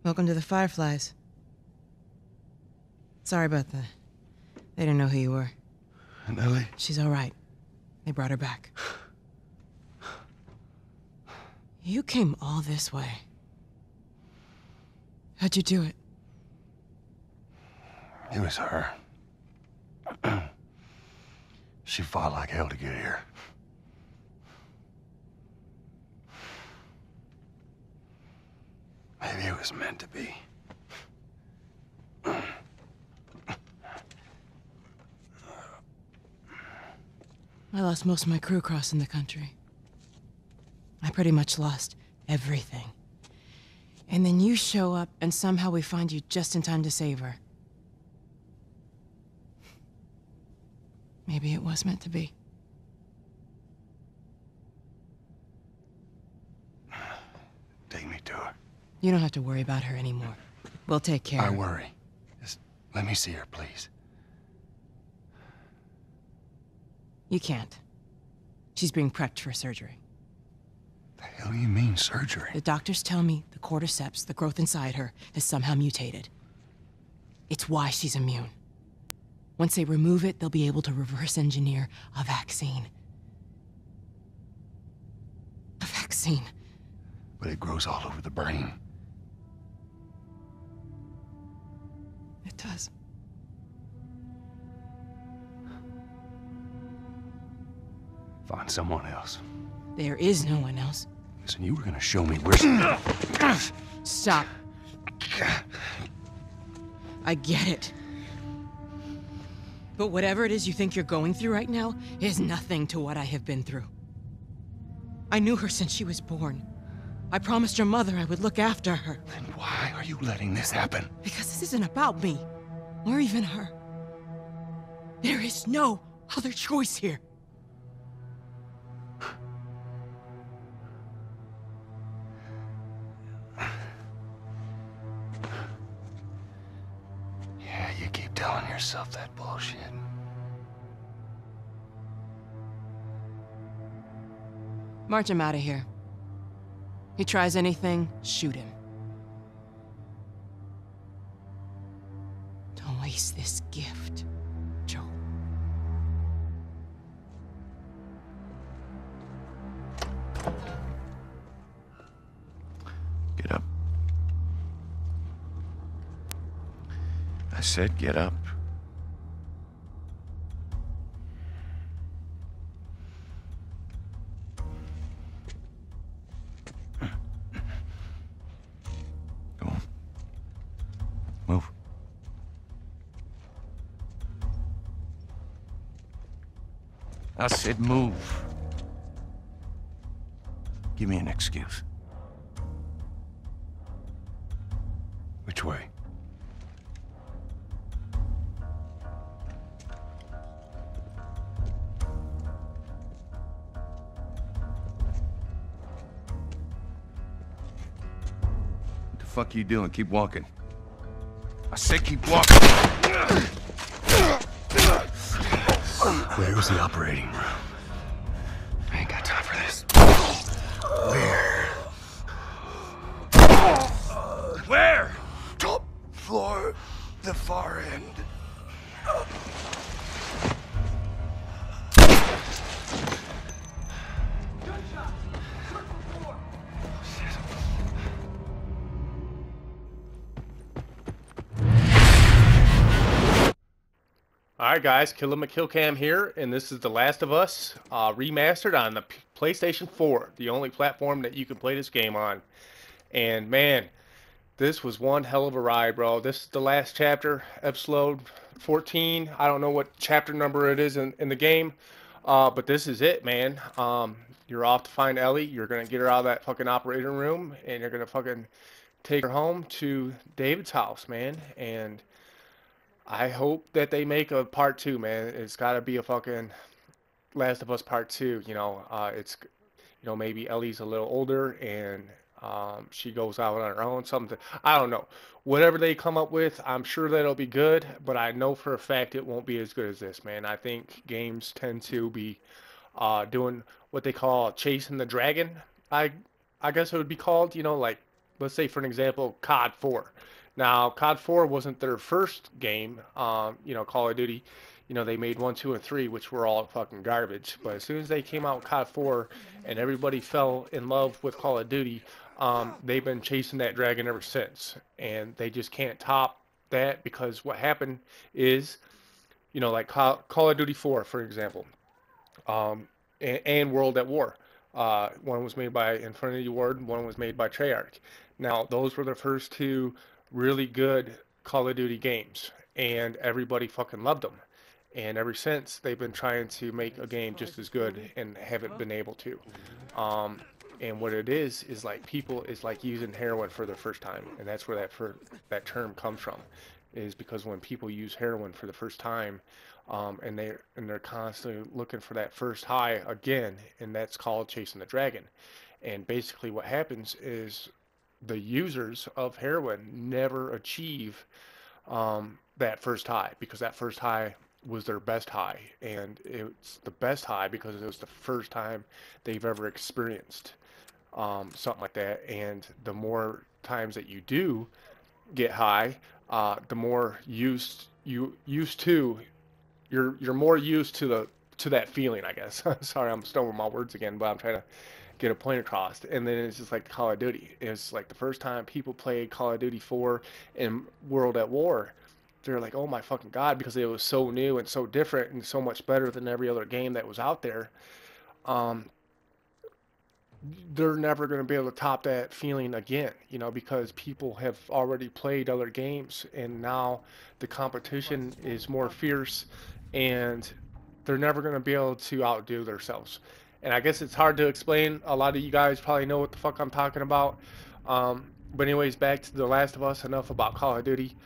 Welcome to the Fireflies. Sorry about that. They didn't know who you were. And Ellie? She's all right. They brought her back. You came all this way. How'd you do it? It was her. She fought like hell to get here. Maybe it was meant to be. I lost most of my crew crossing the country. I pretty much lost everything. And then you show up, and somehow we find you just in time to save her. Maybe it was meant to be. Take me to her. You don't have to worry about her anymore. We'll take care of her. I worry. Just let me see her, please. You can't. She's being prepped for surgery. The hell do you mean, surgery? The doctors tell me the cordyceps, the growth inside her, has somehow mutated. It's why she's immune. Once they remove it, they'll be able to reverse engineer a vaccine. A vaccine. But it grows all over the brain. It does. Find someone else. There is no one else. Listen, you were gonna show me where she... Stop. I get it. But whatever it is you think you're going through right now is nothing to what I have been through. I knew her since she was born. I promised your mother I would look after her. Then why are you letting this happen? Because this isn't about me, or even her. There is no other choice here. Yeah, you keep telling yourself that bullshit. March him out of here. He tries anything, shoot him. Don't waste this gift, Joe. Get up. I said get up. Go on. Move. I said move. Give me an excuse. Which way? What the fuck are you doing? Keep walking. I said keep walking. Where was the operating room? I ain't got time for this. Where? Where? Top floor, the far end. Alright guys, Killer McKillcam here, and this is The Last of Us remastered on the PlayStation 4, the only platform that you can play this game on. And man, this was one hell of a ride, bro. This is the last chapter, episode 14. I don't know what chapter number it is in the game, but this is it, man. You're off to find Ellie. You're going to get her out of that fucking operating room, and you're going to fucking take her home to David's house, man. And I hope that they make a part 2, man. It's got to be a fucking Last of Us part 2. You know, maybe Ellie's a little older and she goes out on her own. Something. I don't know. Whatever they come up with, I'm sure that'll be good. But I know for a fact it won't be as good as this, man. I think games tend to be doing what they call chasing the dragon. I guess it would be called. You know, like let's say for an example, COD 4. Now, COD 4 wasn't their first game, you know, Call of Duty. You know, they made 1, 2, and 3, which were all fucking garbage. But as soon as they came out with COD 4 and everybody fell in love with Call of Duty, they've been chasing that dragon ever since. And they just can't top that because what happened is, you know, like Call of Duty 4, for example, and World at War. One was made by Infinity Ward, one was made by Treyarch. Now, those were the first two really good Call of Duty games, and everybody fucking loved them. And ever since, they've been trying to make a game just as good and haven't been able to. And what it is like people is like using heroin for the first time, and that's where that term comes from, is because when people use heroin for the first time, and they're constantly looking for that first high again, and that's called chasing the dragon. And basically, what happens is the users of heroin never achieve that first high because that first high was their best high, and it's the best high because it was the first time they've ever experienced something like that. And the more times that you do get high, the more you're more used to that feeling, I guess. Sorry, I'm stumbling my words again, but I'm trying to get a point across. And then it's just like Call of Duty. It's like the first time people played Call of Duty 4 and World at War, they're like, oh my fucking god, because it was so new and so different and so much better than every other game that was out there. They're never going to be able to top that feeling again, you know, because people have already played other games and now the competition is more fierce and they're never going to be able to outdo themselves. And I guess it's hard to explain. A lot of you guys probably know what the fuck I'm talking about. But anyways, back to The Last of Us. Enough about Call of Duty.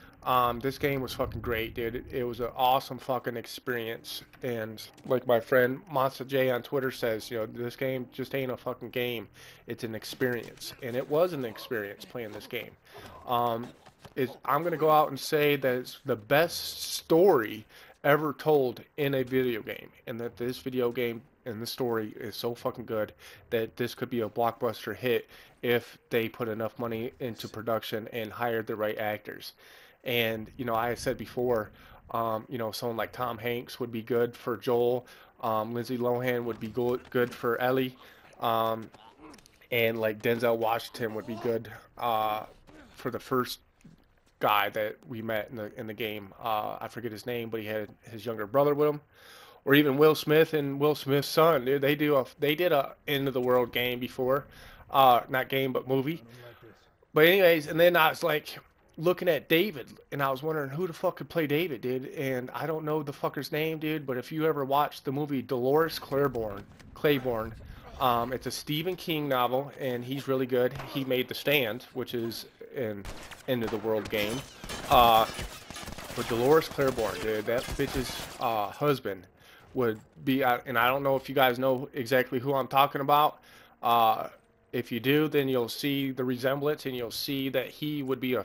This game was fucking great, dude. It was an awesome fucking experience. And like my friend Monster J on Twitter says, you know, this game just ain't a fucking game. It's an experience. And it was an experience playing this game. I'm going to go out and say that it's the best story ever told in a video game. And that this video game and the story is so fucking good that this could be a blockbuster hit if they put enough money into production and hired the right actors. And, you know, I said before, you know, someone like Tom Hanks would be good for Joel. Lindsay Lohan would be good for Ellie. And like Denzel Washington would be good for the first guy that we met in the game. I forget his name, but he had his younger brother with him. Or even Will Smith and Will Smith's son. Dude, they did a End of the World game before. Not game, but movie. But anyways, and then I was like looking at David, and I was wondering who the fuck could play David, dude. And I don't know the fucker's name, dude, but if you ever watched the movie Dolores Claiborne, it's a Stephen King novel, and he's really good. He made The Stand, which is an End of the World game. But Dolores Claiborne, dude, that bitch's husband would be, and I don't know if you guys know exactly who I'm talking about. If you do, then you'll see the resemblance, and you'll see that he would be a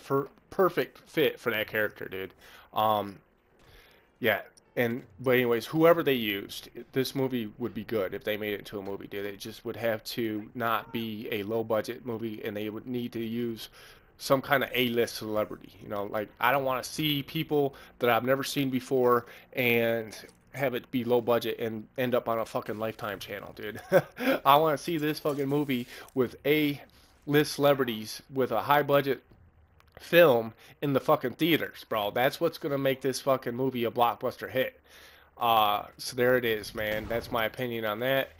perfect fit for that character, dude. Yeah, but anyways, whoever they used, this movie would be good if they made it into a movie, dude. It just would have to not be a low-budget movie, and they would need to use some kind of A-list celebrity. You know, like, I don't want to see people that I've never seen before and have it be low budget and end up on a fucking Lifetime channel, dude. I want to see this fucking movie with A-list celebrities with a high budget film in the fucking theaters, bro. That's what's gonna make this fucking movie a blockbuster hit. So there it is, man. That's my opinion on that.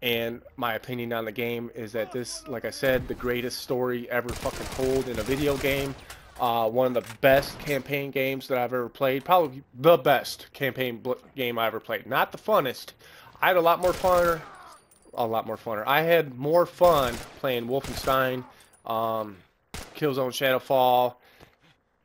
And my opinion on the game is that this, like I said, the greatest story ever fucking told in a video game. One of the best campaign games that I've ever played. Probably the best campaign game I ever played. Not the funnest. I had a lot more funner. I had more fun playing Wolfenstein, Killzone Shadowfall,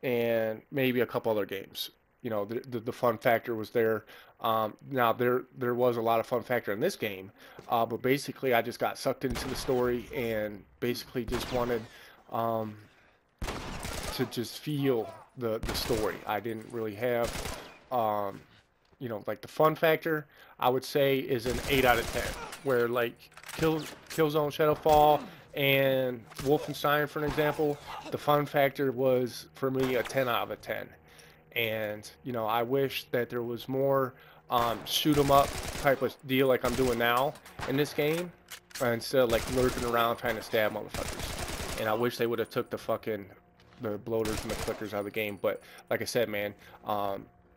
and maybe a couple other games. You know, the fun factor was there. Now there was a lot of fun factor in this game, but basically I just got sucked into the story and basically just wanted to just feel the story. I didn't really have, you know, like the fun factor, I would say is an 8 out of 10. Where like Killzone Shadowfall and Wolfenstein, for an example, the fun factor was for me a 10 out of a 10. And you know, I wish that there was more shoot 'em up type of deal like I'm doing now in this game, instead of like lurking around trying to stab motherfuckers. And I wish they would have took the bloaters and the clickers out of the game. But like I said, man,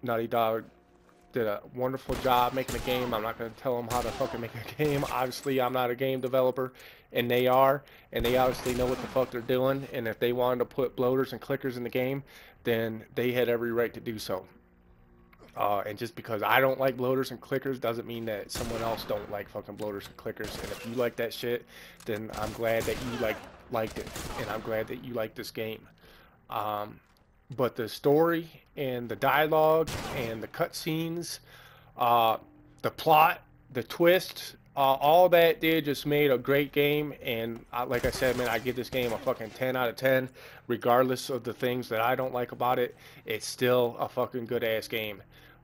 Naughty Dog did a wonderful job making a game. I'm not going to tell them how to fucking make a game. Obviously, I'm not a game developer, and they are, and they obviously know what the fuck they're doing. And if they wanted to put bloaters and clickers in the game, then they had every right to do so. And just because I don't like bloaters and clickers doesn't mean that someone else don't like fucking bloaters and clickers. And if you like that shit, then I'm glad that you liked it, and I'm glad that you like this game. But the story and the dialogue and the cutscenes, the plot, the twist, all that did just made a great game. And like I said, man, I give this game a fucking 10 out of 10, regardless of the things that I don't like about it. It's still a fucking good ass game.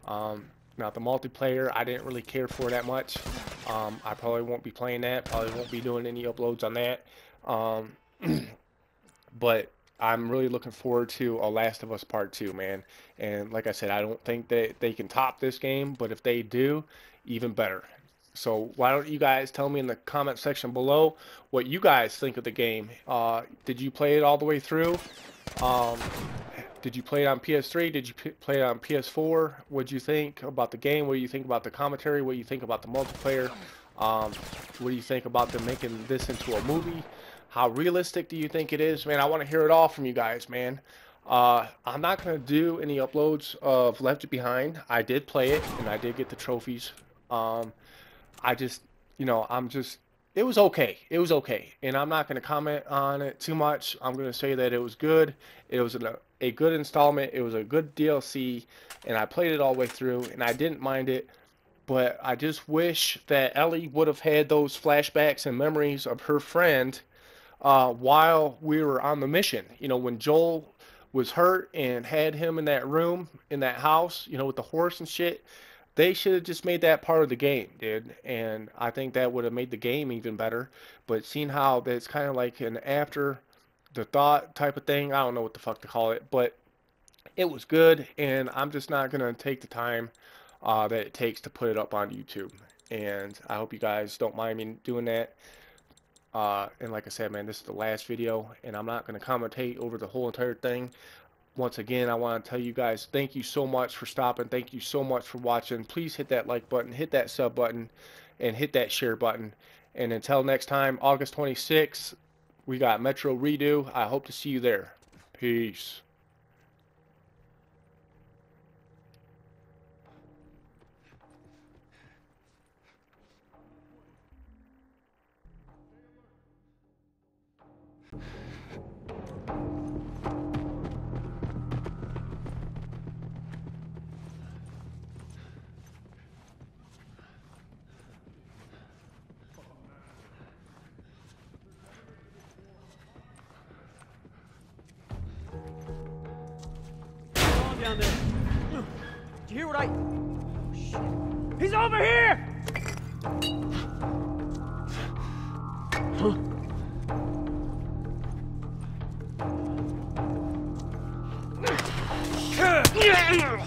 Now the multiplayer, I didn't really care for that much. I probably won't be playing that. Probably won't be doing any uploads on that. But I'm really looking forward to a Last of Us Part 2, man. And like I said, I don't think that they can top this game, but if they do, even better. So why don't you guys tell me in the comment section below what you guys think of the game. Did you play it all the way through? Did you play it on PS3? Did you play it on PS4? What did you think about the game? What do you think about the commentary? What do you think about the multiplayer? What do you think about them making this into a movie? How realistic do you think it is? Man, I want to hear it all from you guys, man. I'm not going to do any uploads of Left Behind. I did play it, and I did get the trophies. I just, you know, it was okay. It was okay. And I'm not going to comment on it too much. I'm going to say that it was good. It was a good installment. It was a good DLC, and I played it all the way through, and I didn't mind it. But I just wish that Ellie would have had those flashbacks and memories of her friend while we were on the mission. You know, when Joel was hurt and had him in that room, in that house, you know, with the horse and shit, they should have just made that part of the game, dude. And I think that would have made the game even better. But seeing how that's kind of like an after the thought type of thing, I don't know what the fuck to call it, but it was good, and I'm just not going to take the time that it takes to put it up on YouTube. And I hope you guys don't mind me doing that. And like I said, man, this is the last video, and I'm not going to commentate over the whole entire thing. Once again, I want to tell you guys, thank you so much for stopping. Thank you so much for watching. Please hit that like button, hit that sub button, and hit that share button. And until next time, August 26th, we got Metro Redo. I hope to see you there. Peace. Down there. Did you hear what I... Oh, shit. He's over here! Huh? Shit. There.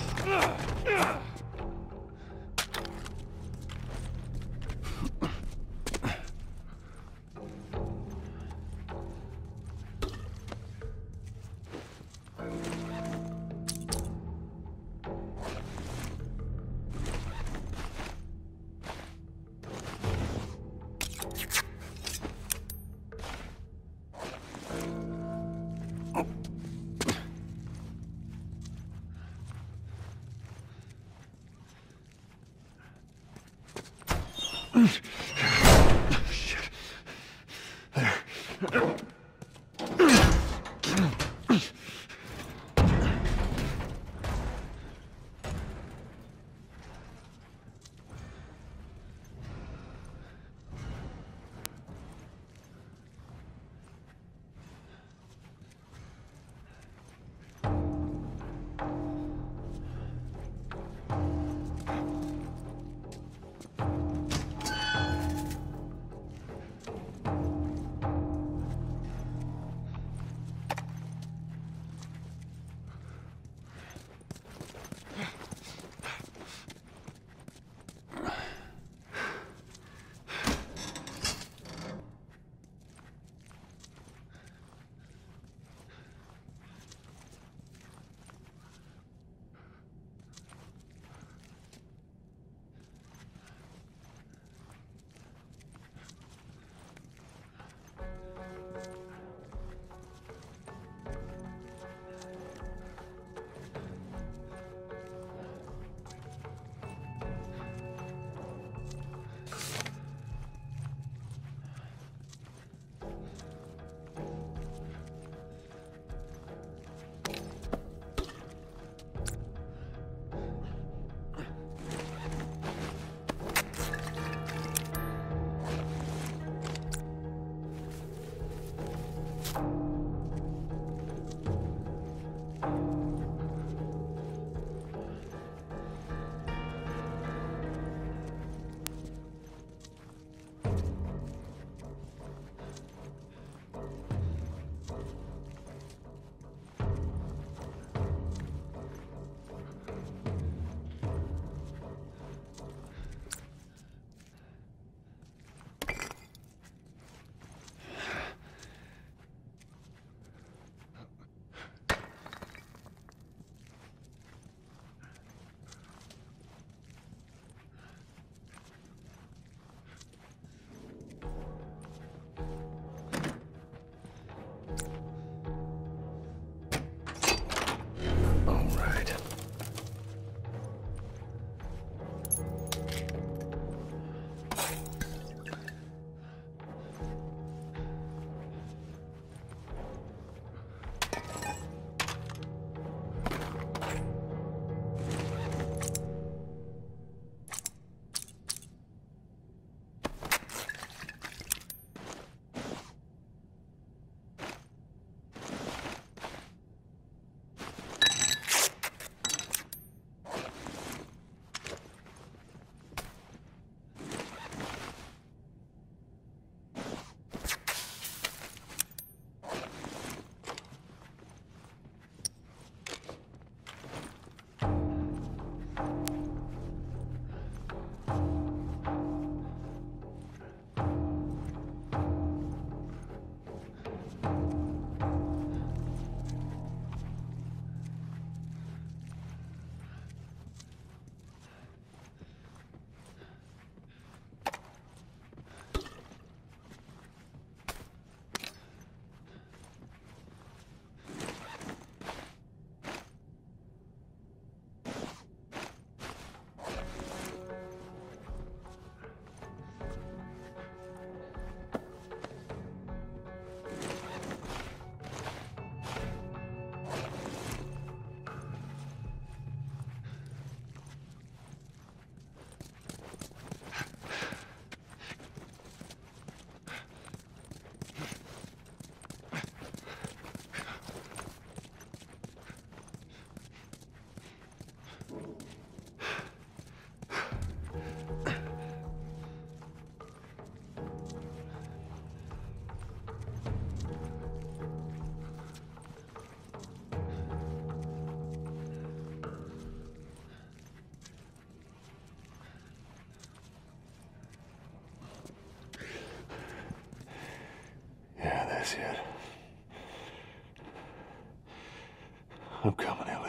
I'm coming, Ellie.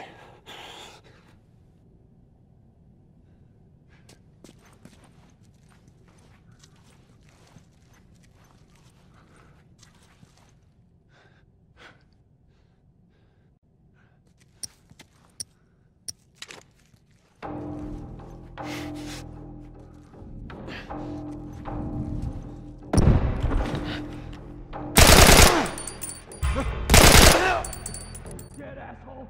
Dead asshole.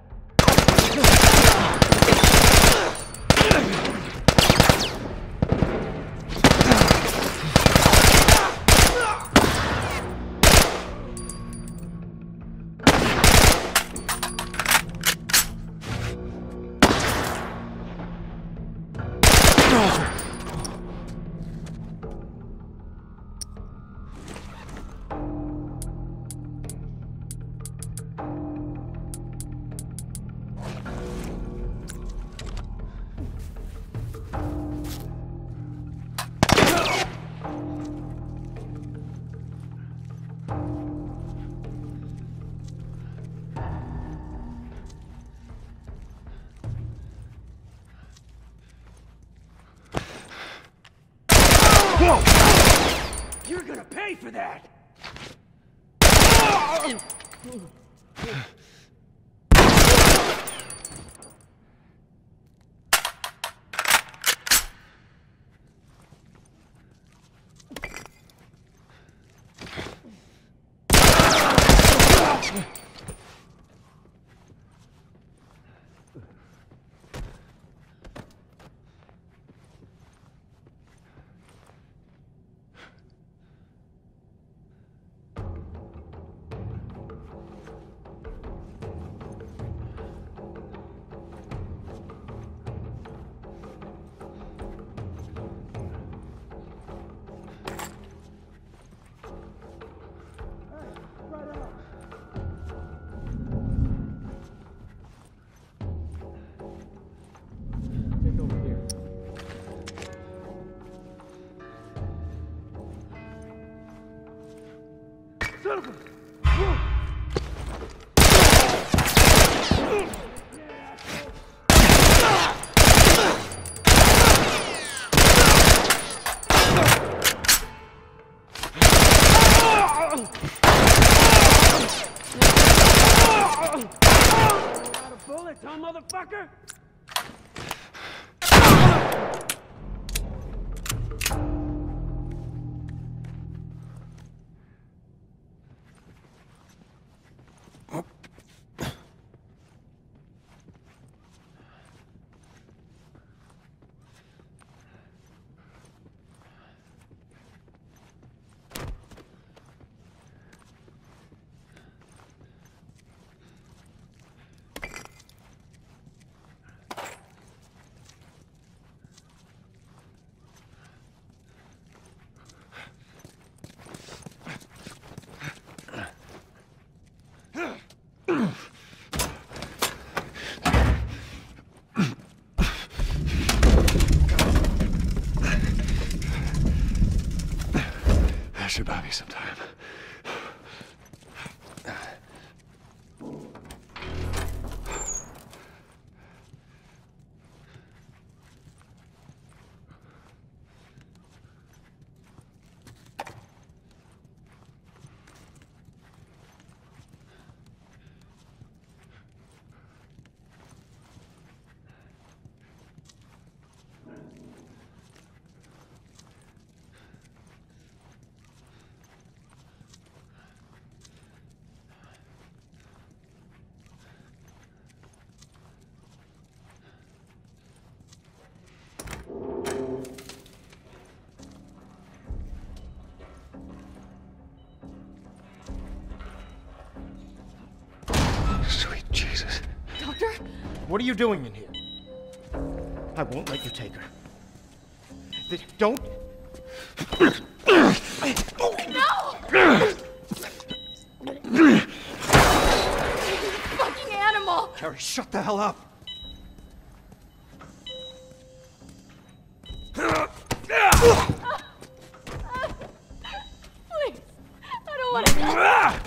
You're gonna pay for that! Bullets, huh, motherfucker? That should buy me some time. Sweet Jesus. Doctor? What are you doing in here? I won't let you take her. Don't. No! Fucking animal! Carrie, shut the hell up. Please, I don't want to die.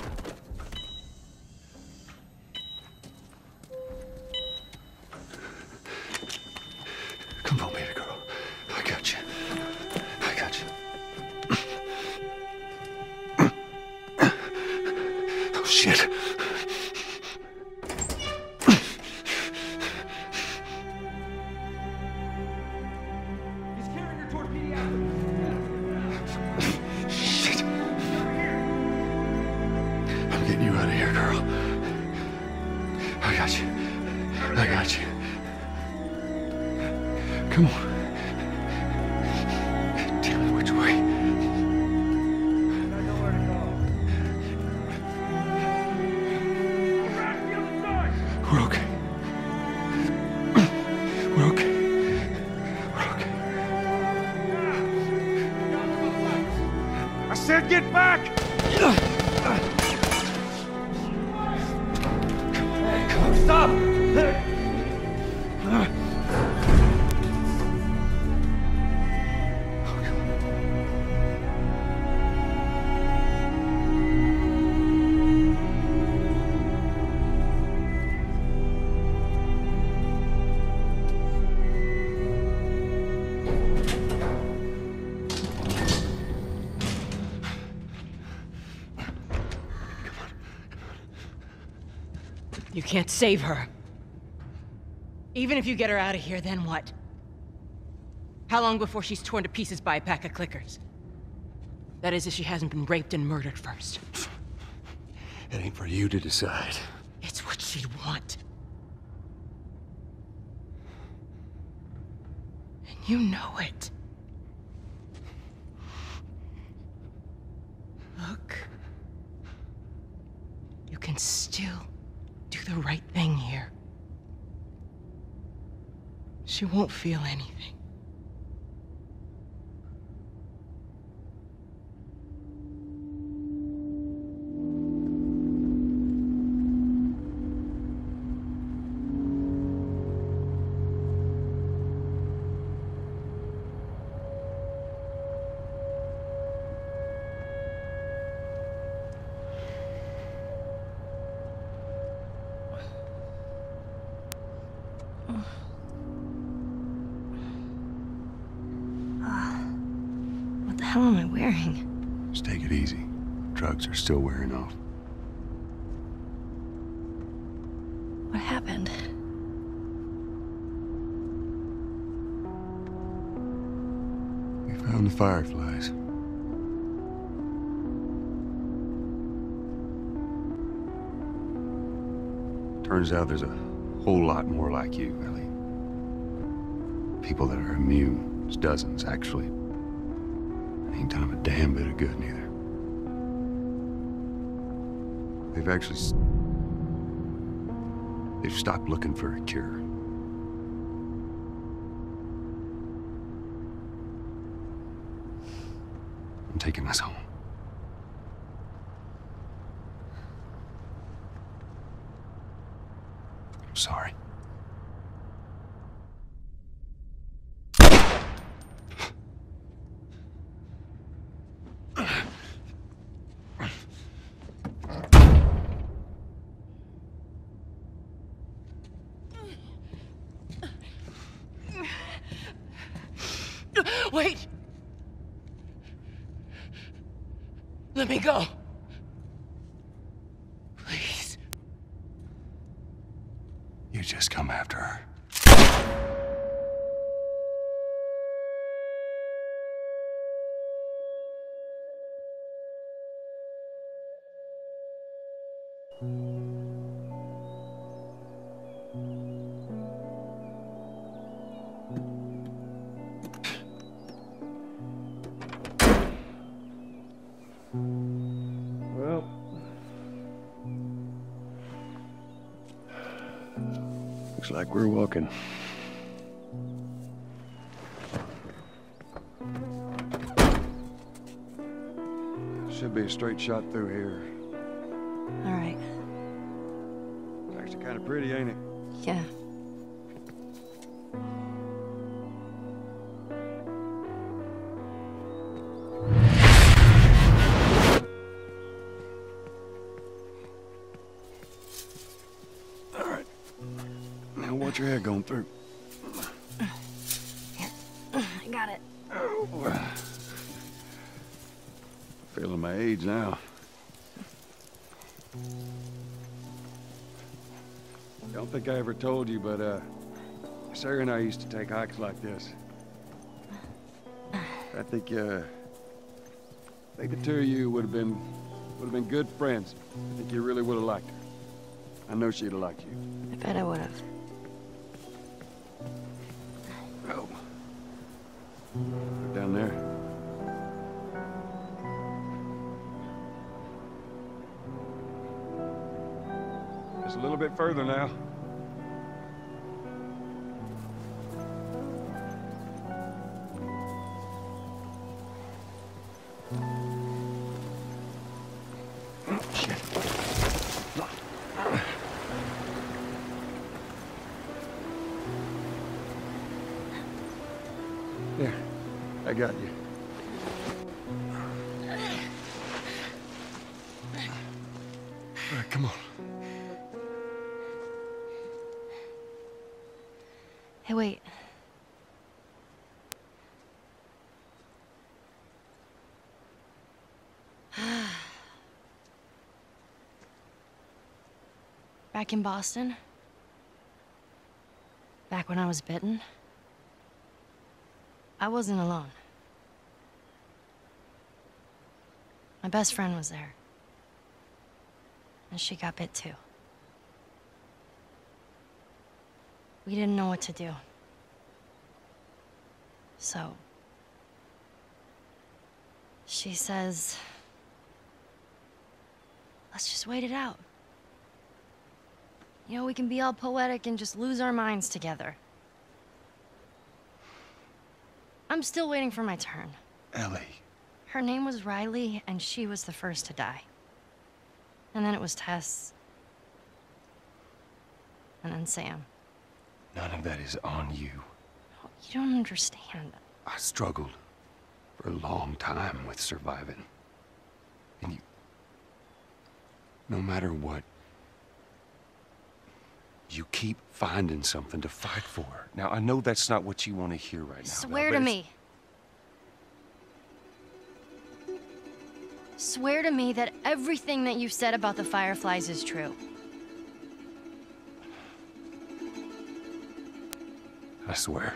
I got you. Come on. Tell me which way. I know where to go. Around the other side! We're okay. We're okay. We're okay. I said get back! Stop! You can't save her. Even if you get her out of here, then what? How long before she's torn to pieces by a pack of clickers? That is, if she hasn't been raped and murdered first. It ain't for you to decide. It's what she'd want. And you know it. Look. You can still do the right thing here. She won't feel anything. What the hell am I wearing? Just take it easy. Drugs are still wearing off. What happened? We found the fireflies. Turns out there's a whole lot more like you, Ellie. People that are immune. There's dozens, actually. Ain't done 'em a damn bit of good, neither. They've stopped looking for a cure. I'm taking us home. I'm sorry. Wait! Let me go. Please. You just come after her. Well, looks like we're walking. Should be a straight shot through here. All right. It's actually kind of pretty, ain't it? Yeah. All right. Now watch your head going through. Here. I got it. Oh. Feeling my age now. Don't think I ever told you, but Sarah and I used to take hikes like this. I think the two of you would have been good friends. I think you really would have liked her. I know she'd have liked you. I bet I would have. Down there. Just a little bit further now. Shit. There, I got you. All right, come on. Hey, wait. Back in Boston, back when I was bitten, I wasn't alone. My best friend was there. And she got bit too. We didn't know what to do. So, she says, let's just wait it out. You know, we can be all poetic and just lose our minds together. I'm still waiting for my turn. Ellie. Her name was Riley, and she was the first to die. And then it was Tess. And then Sam. None of that is on you. You don't understand. I struggled for a long time with surviving. And you... No matter what, you keep finding something to fight for. Now, I know that's not what you want to hear right now. Swear to me. Swear to me that everything that you said about the Fireflies is true. I swear.